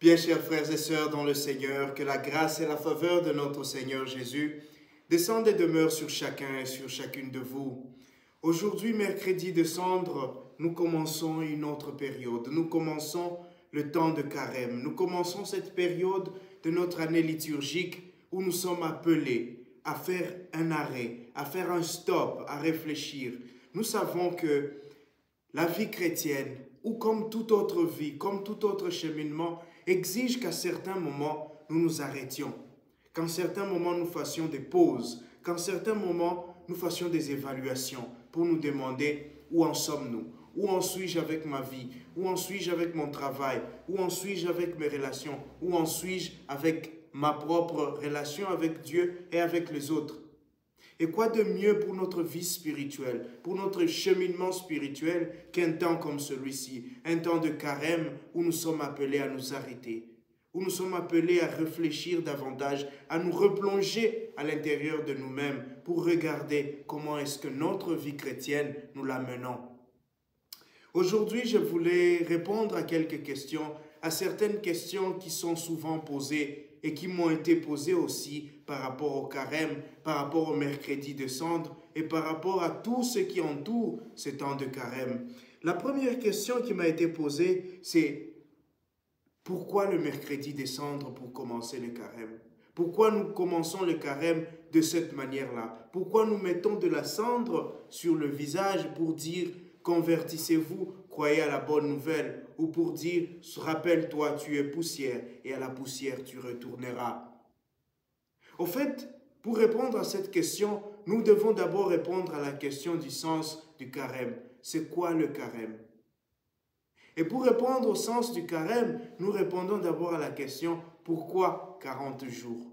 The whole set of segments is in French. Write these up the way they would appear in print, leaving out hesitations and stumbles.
Bien, chers frères et sœurs dans le Seigneur, que la grâce et la faveur de notre Seigneur Jésus descendent et demeurent sur chacun et sur chacune de vous. Aujourd'hui, mercredi de Cendre, nous commençons une autre période. Nous commençons le temps de Carême. Nous commençons cette période de notre année liturgique où nous sommes appelés à faire un arrêt, à faire un stop, à réfléchir. Nous savons que la vie chrétienne, ou comme toute autre vie, comme tout autre cheminement, exige qu'à certains moments, nous nous arrêtions, qu'à certains moments, nous fassions des pauses, qu'à certains moments, nous fassions des évaluations pour nous demander où en sommes-nous, où en suis-je avec ma vie, où en suis-je avec mon travail, où en suis-je avec mes relations, où en suis-je avec ma propre relation avec Dieu et avec les autres. Et quoi de mieux pour notre vie spirituelle, pour notre cheminement spirituel qu'un temps comme celui-ci, un temps de carême où nous sommes appelés à nous arrêter, où nous sommes appelés à réfléchir davantage, à nous replonger à l'intérieur de nous-mêmes pour regarder comment est-ce que notre vie chrétienne nous la menons. Aujourd'hui, je voulais répondre à quelques questions, à certaines questions qui sont souvent posées et qui m'ont été posées aussi par rapport au carême, par rapport au mercredi de Cendre et par rapport à tout ce qui entoure ce temps de carême. La première question qui m'a été posée, c'est pourquoi le mercredi de Cendre pour commencer le carême? Pourquoi nous commençons le carême de cette manière-là? Pourquoi nous mettons de la cendre sur le visage pour dire convertissez-vous, croyez à la bonne nouvelle, ou pour dire rappelle-toi, tu es poussière et à la poussière tu retourneras. Au fait, pour répondre à cette question, nous devons d'abord répondre à la question du sens du carême. C'est quoi le carême? Et pour répondre au sens du carême, nous répondons d'abord à la question pourquoi 40 jours?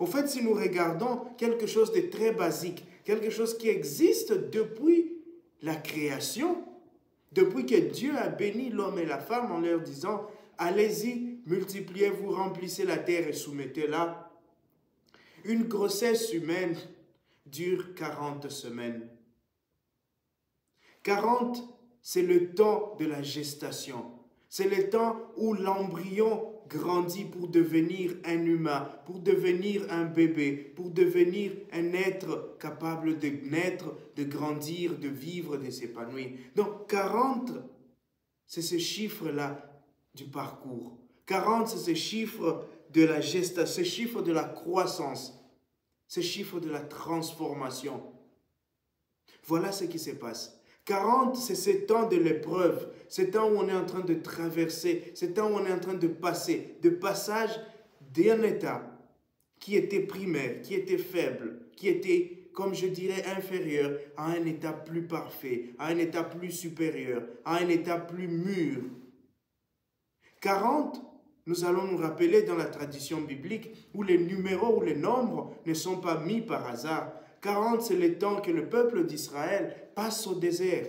Au fait, si nous regardons quelque chose de très basique, quelque chose qui existe depuis la création, depuis que Dieu a béni l'homme et la femme en leur disant « Allez-y, multipliez-vous, remplissez la terre et soumettez-la », une grossesse humaine dure 40 semaines. 40, c'est le temps de la gestation. C'est le temps où l'embryon grandit pour devenir un humain, pour devenir un bébé, pour devenir un être capable de naître, de grandir, de vivre, de s'épanouir. Donc 40, c'est ce chiffre-là du parcours. 40, c'est ce chiffre de la gestation, ce chiffre de la croissance, ce chiffre de la transformation. Voilà ce qui se passe. 40, c'est ce temps de l'épreuve, ce temps où on est en train de traverser, ce temps où on est en train de passer, de passage d'un état qui était primaire, qui était faible, qui était, comme je dirais, inférieur à un état plus parfait, à un état plus supérieur, à un état plus mûr. 40, nous allons nous rappeler dans la tradition biblique où les numéros ou les nombres ne sont pas mis par hasard. 40, c'est le temps que le peuple d'Israël passe au désert.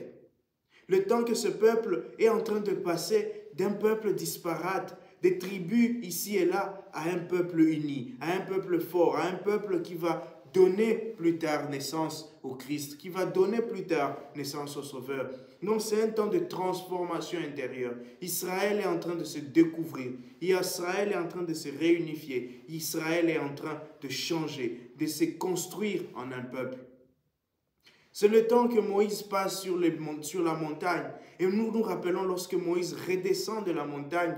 Le temps que ce peuple est en train de passer d'un peuple disparate, des tribus ici et là, à un peuple uni, à un peuple fort, à un peuple qui va donner plus tard naissance au Christ, qui va donner plus tard naissance au Sauveur. Donc c'est un temps de transformation intérieure. Israël est en train de se découvrir. Israël est en train de se réunifier. Israël est en train de changer, de se construire en un peuple. C'est le temps que Moïse passe sur la montagne. Et nous nous rappelons lorsque Moïse redescend de la montagne,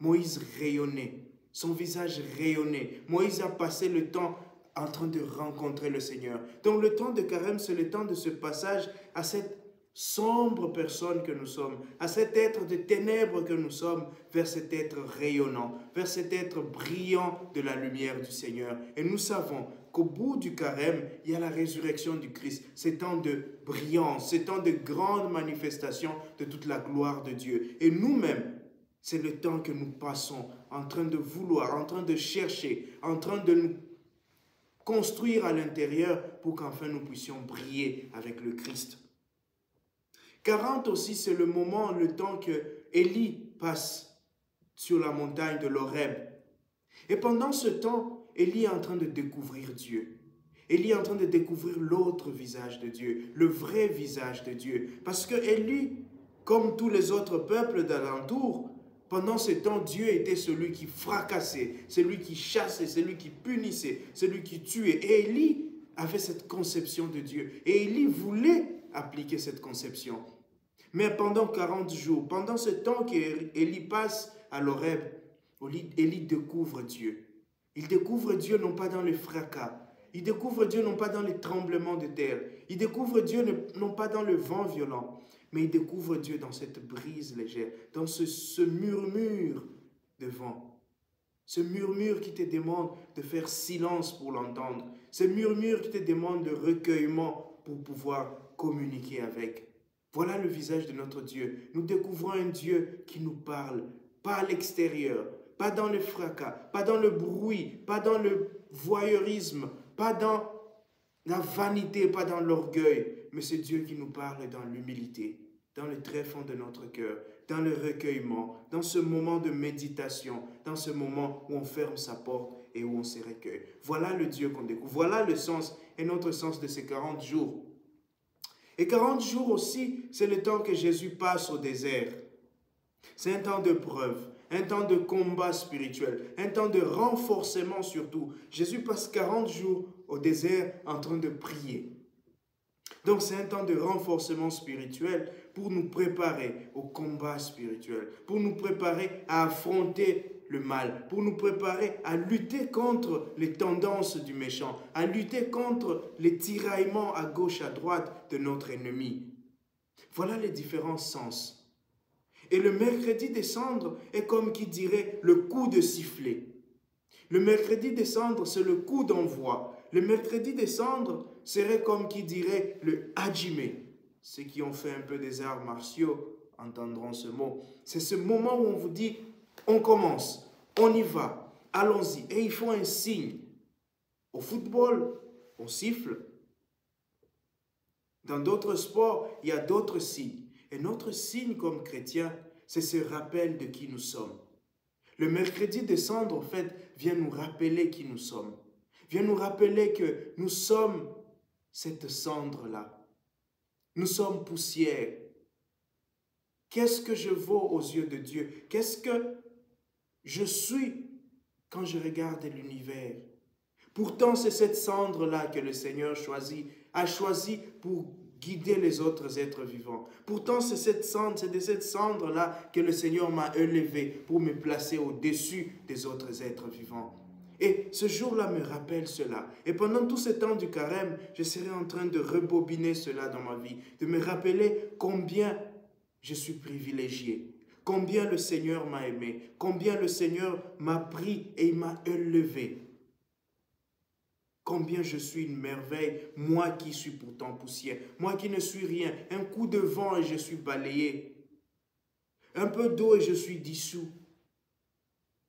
Moïse rayonnait. Son visage rayonnait. Moïse a passé le temps en train de rencontrer le Seigneur. Donc le temps de carême, c'est le temps de ce passage à cette sombre personne que nous sommes, à cet être de ténèbres que nous sommes, vers cet être rayonnant, vers cet être brillant de la lumière du Seigneur. Et nous savons qu'au bout du carême, il y a la résurrection du Christ, ces temps de brillance, ces temps de grande manifestation de toute la gloire de Dieu. Et nous-mêmes, c'est le temps que nous passons en train de vouloir, en train de chercher, en train de nous construire à l'intérieur pour qu'enfin nous puissions briller avec le Christ. 40 aussi, c'est le moment, le temps que Élie passe sur la montagne de l'Horeb. Et pendant ce temps, Élie est en train de découvrir Dieu. Élie est en train de découvrir l'autre visage de Dieu, le vrai visage de Dieu. Parce que Élie, comme tous les autres peuples d'alentour, Pendant ce temps, Dieu était celui qui fracassait, celui qui chassait, celui qui punissait, celui qui tuait. Et Élie avait cette conception de Dieu. Et Élie voulait appliquer cette conception. Mais pendant 40 jours, pendant ce temps qu'Élie passe à l'Horeb, Élie découvre Dieu. Il découvre Dieu non pas dans le fracas, il découvre Dieu non pas dans les tremblements de terre, il découvre Dieu non pas dans le vent violent, mais il découvre Dieu dans cette brise légère, dans ce murmure de vent. Ce murmure qui te demande de faire silence pour l'entendre. Ce murmure qui te demande de recueillement pour pouvoir communiquer avec. Voilà le visage de notre Dieu. Nous découvrons un Dieu qui nous parle, pas à l'extérieur, pas dans le fracas, pas dans le bruit, pas dans le voyeurisme, pas dans la vanité, pas dans l'orgueil, mais c'est Dieu qui nous parle dans l'humilité, dans le tréfonds de notre cœur, dans le recueillement, dans ce moment de méditation, dans ce moment où on ferme sa porte et où on se recueille. Voilà le Dieu qu'on découvre. Voilà le sens et notre sens de ces 40 jours. Et 40 jours aussi, c'est le temps que Jésus passe au désert. C'est un temps de preuve, un temps de combat spirituel, un temps de renforcement surtout. Jésus passe 40 jours au désert en train de prier. Donc c'est un temps de renforcement spirituel pour nous préparer au combat spirituel, pour nous préparer à affronter le mal, pour nous préparer à lutter contre les tendances du méchant, à lutter contre les tiraillements à gauche, à droite de notre ennemi. Voilà les différents sens. Et le mercredi des cendres est comme qui dirait le coup de sifflet. Le mercredi des cendres, c'est le coup d'envoi. Le mercredi des cendres serait comme qui dirait le hajime. Ceux qui ont fait un peu des arts martiaux entendront ce mot. C'est ce moment où on vous dit, on commence, on y va, allons-y. Et il faut un signe. Au football, on siffle. Dans d'autres sports, il y a d'autres signes. Et notre signe comme chrétien, c'est ce rappel de qui nous sommes. Le mercredi des cendres, en fait, vient nous rappeler qui nous sommes. Vient nous rappeler que nous sommes cette cendre-là. Nous sommes poussière. Qu'est-ce que je vaux aux yeux de Dieu? Qu'est-ce que je suis quand je regarde l'univers? Pourtant, c'est cette cendre-là que le Seigneur a choisi pour guider les autres êtres vivants. Pourtant, c'est de cette cendre-là que le Seigneur m'a élevé pour me placer au-dessus des autres êtres vivants. Et ce jour-là me rappelle cela. Et pendant tout ce temps du carême, je serai en train de rebobiner cela dans ma vie, de me rappeler combien je suis privilégié, combien le Seigneur m'a aimé, combien le Seigneur m'a pris et il m'a élevé. Combien je suis une merveille, moi qui suis pourtant poussière, moi qui ne suis rien, un coup de vent et je suis balayé, un peu d'eau et je suis dissous.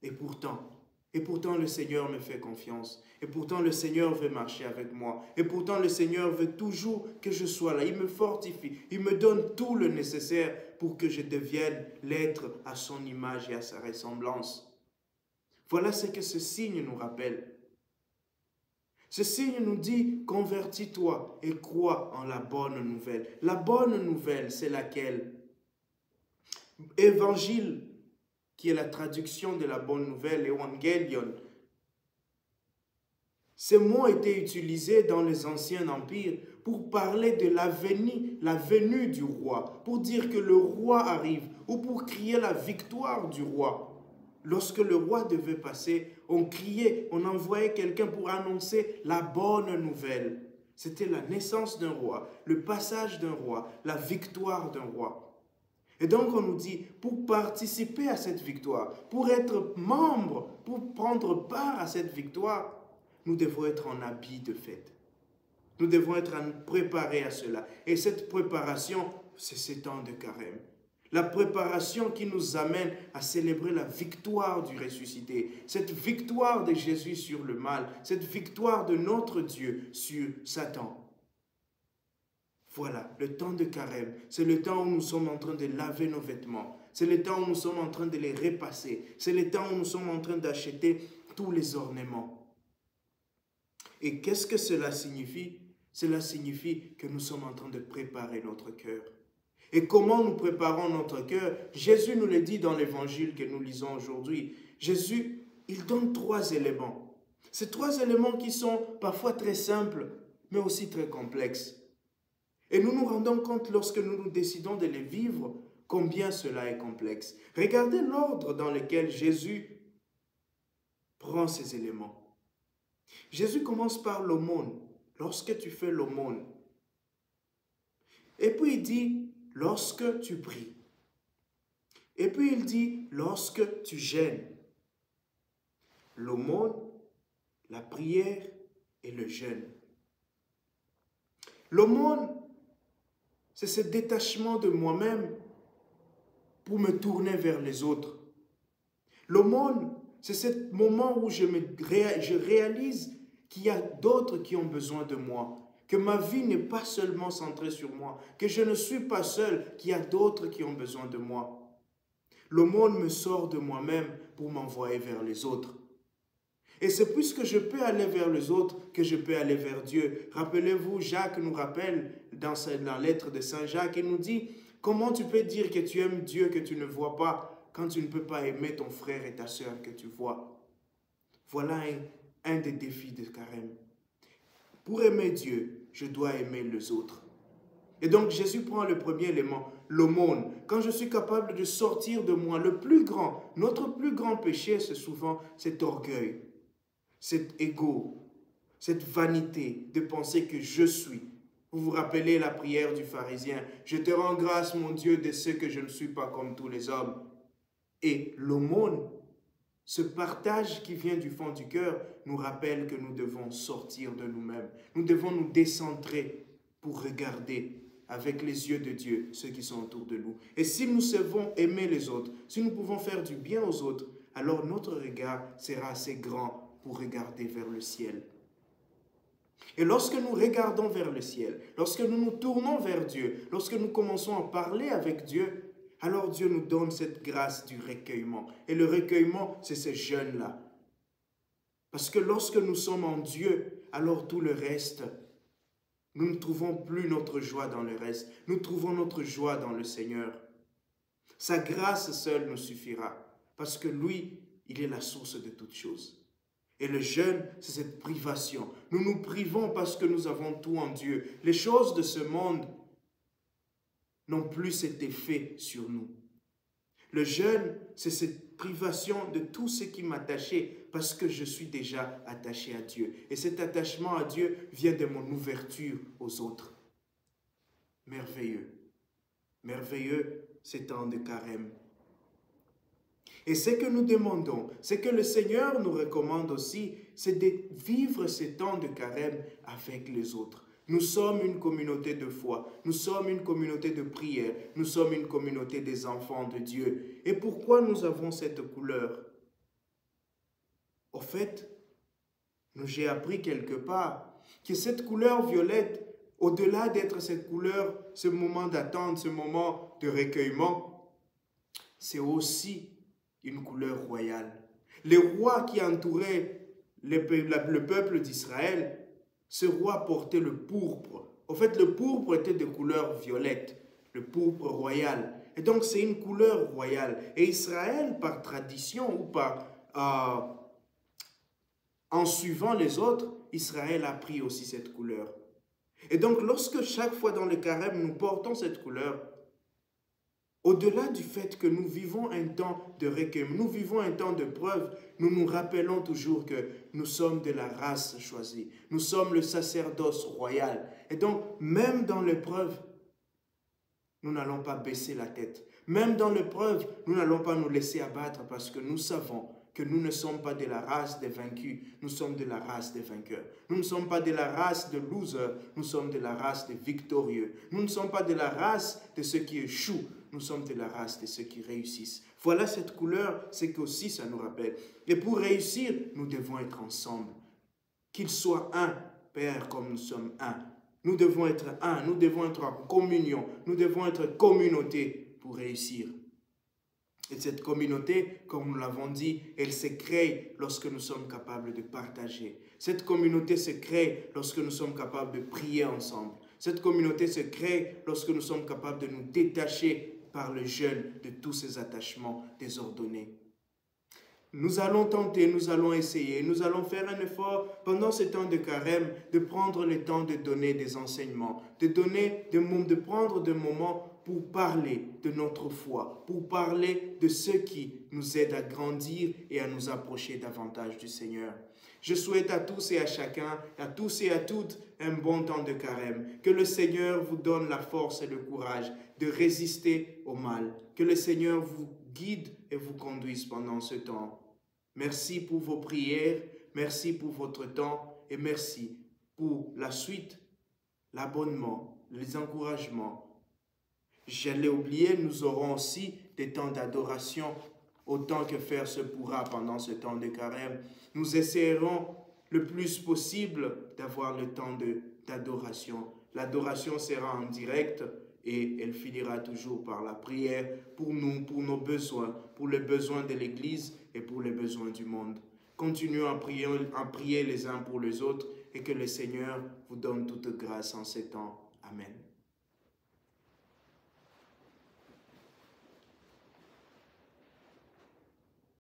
Et pourtant le Seigneur me fait confiance, et pourtant le Seigneur veut marcher avec moi, et pourtant le Seigneur veut toujours que je sois là, il me fortifie, il me donne tout le nécessaire pour que je devienne l'être à son image et à sa ressemblance. Voilà ce que ce signe nous rappelle. Ce signe nous dit, convertis-toi et crois en la bonne nouvelle. La bonne nouvelle, c'est laquelle? Évangile, qui est la traduction de la bonne nouvelle, Evangelion. Ces mots étaient utilisés dans les anciens empires pour parler de la venue du roi, pour dire que le roi arrive, ou pour crier la victoire du roi. Lorsque le roi devait passer, on criait, on envoyait quelqu'un pour annoncer la bonne nouvelle. C'était la naissance d'un roi, le passage d'un roi, la victoire d'un roi. Et donc on nous dit, pour participer à cette victoire, pour être membre, pour prendre part à cette victoire, nous devons être en habit de fête. Nous devons être préparés à cela. Et cette préparation, c'est ce temps de carême. La préparation qui nous amène à célébrer la victoire du ressuscité, cette victoire de Jésus sur le mal, cette victoire de notre Dieu sur Satan. Voilà, le temps de carême, c'est le temps où nous sommes en train de laver nos vêtements, c'est le temps où nous sommes en train de les repasser, c'est le temps où nous sommes en train d'acheter tous les ornements. Et qu'est-ce que cela signifie? Cela signifie que nous sommes en train de préparer notre cœur. Et comment nous préparons notre cœur? Jésus nous le dit dans l'évangile que nous lisons aujourd'hui. Jésus, il donne 3 éléments. Ces 3 éléments qui sont parfois très simples, mais aussi très complexes. Et nous nous rendons compte lorsque nous décidons de les vivre, combien cela est complexe. Regardez l'ordre dans lequel Jésus prend ces éléments. Jésus commence par l'aumône. Lorsque tu fais l'aumône. Et puis il dit, lorsque tu pries. Et puis il dit, lorsque tu jeûnes. L'aumône, la prière et le jeûne. L'aumône, c'est ce détachement de moi-même pour me tourner vers les autres. L'aumône, c'est ce moment où je réalise qu'il y a d'autres qui ont besoin de moi, que ma vie n'est pas seulement centrée sur moi, que je ne suis pas seul, qu'il y a d'autres qui ont besoin de moi. L'aumône me sort de moi-même pour m'envoyer vers les autres. Et c'est puisque je peux aller vers les autres que je peux aller vers Dieu. Rappelez-vous, Jacques nous rappelle dans la lettre de Saint Jacques, il nous dit, comment tu peux dire que tu aimes Dieu que tu ne vois pas quand tu ne peux pas aimer ton frère et ta sœur que tu vois? Voilà un des défis de Carême. Pour aimer Dieu, je dois aimer les autres. Et donc Jésus prend le premier élément, l'aumône. Quand je suis capable de sortir de moi, notre plus grand péché, c'est souvent cet orgueil, cet ego, cette vanité de penser que je suis. Vous vous rappelez la prière du pharisien, « Je te rends grâce, mon Dieu, de ce que je ne suis pas comme tous les hommes. » Et l'aumône, ce partage qui vient du fond du cœur, nous rappelle que nous devons sortir de nous-mêmes. Nous devons nous décentrer pour regarder avec les yeux de Dieu ceux qui sont autour de nous. Et si nous savons aimer les autres, si nous pouvons faire du bien aux autres, alors notre regard sera assez grand pour regarder vers le ciel. Et lorsque nous regardons vers le ciel, lorsque nous nous tournons vers Dieu, lorsque nous commençons à parler avec Dieu, alors Dieu nous donne cette grâce du recueillement. Et le recueillement, c'est ce jeûne-là. Parce que lorsque nous sommes en Dieu, alors tout le reste, nous ne trouvons plus notre joie dans le reste. Nous trouvons notre joie dans le Seigneur. Sa grâce seule nous suffira. Parce que lui, il est la source de toutes choses. Et le jeûne, c'est cette privation. Nous nous privons parce que nous avons tout en Dieu. Les choses de ce monde n'ont plus cet effet sur nous. Le jeûne, c'est cette privation de tout ce qui m'attachait parce que je suis déjà attaché à Dieu. Et cet attachement à Dieu vient de mon ouverture aux autres. Merveilleux. Merveilleux ces temps de carême. Et ce que nous demandons, ce que le Seigneur nous recommande aussi, c'est de vivre ces temps de carême avec les autres. Nous sommes une communauté de foi, nous sommes une communauté de prière, nous sommes une communauté des enfants de Dieu. Et pourquoi nous avons cette couleur? Au fait, j'ai appris quelque part que cette couleur violette, au-delà d'être cette couleur, ce moment d'attente, ce moment de recueillement, c'est aussi une couleur royale. Les rois qui entouraient le peuple d'Israël, ce roi portait le pourpre. En fait, le pourpre était de couleur violette, le pourpre royal. Et donc, c'est une couleur royale. Et Israël, par tradition ou en suivant les autres, Israël a pris aussi cette couleur. Et donc, lorsque chaque fois dans le carême, nous portons cette couleur, au-delà du fait que nous vivons un temps de recueil, nous vivons un temps de preuve, nous nous rappelons toujours que nous sommes de la race choisie. Nous sommes le sacerdoce royal. Et donc, même dans l'épreuve, nous n'allons pas baisser la tête. Même dans l'épreuve, nous n'allons pas nous laisser abattre parce que nous savons que nous ne sommes pas de la race des vaincus, nous sommes de la race des vainqueurs. Nous ne sommes pas de la race des losers, nous sommes de la race des victorieux. Nous ne sommes pas de la race de ceux qui échouent, nous sommes de la race de ceux qui réussissent. Voilà cette couleur, c'est qu'aussi ça nous rappelle. Et pour réussir, nous devons être ensemble. Qu'il soit un, Père, comme nous sommes un. Nous devons être un, nous devons être en communion, nous devons être communauté pour réussir. Et cette communauté, comme nous l'avons dit, elle se crée lorsque nous sommes capables de partager. Cette communauté se crée lorsque nous sommes capables de prier ensemble. Cette communauté se crée lorsque nous sommes capables de nous détacher par le jeûne de tous ces attachements désordonnés. Nous allons tenter, nous allons essayer, nous allons faire un effort pendant ce temps de carême de prendre le temps de donner des enseignements, de prendre des moments pour parler de notre foi, pour parler de ce qui nous aide à grandir et à nous approcher davantage du Seigneur. Je souhaite à tous et à chacun, à tous et à toutes, un bon temps de carême. Que le Seigneur vous donne la force et le courage de résister au mal. Que le Seigneur vous guide et vous conduise pendant ce temps. Merci pour vos prières, merci pour votre temps et merci pour la suite, l'abonnement, les encouragements. J'allais oublier, nous aurons aussi des temps d'adoration autant que faire se pourra pendant ce temps de carême. Nous essaierons le plus possible d'avoir le temps d'adoration. L'adoration sera en direct et elle finira toujours par la prière pour nous, pour nos besoins, pour les besoins de l'Église et pour les besoins du monde. Continuons à prier les uns pour les autres et que le Seigneur vous donne toute grâce en ces temps. Amen.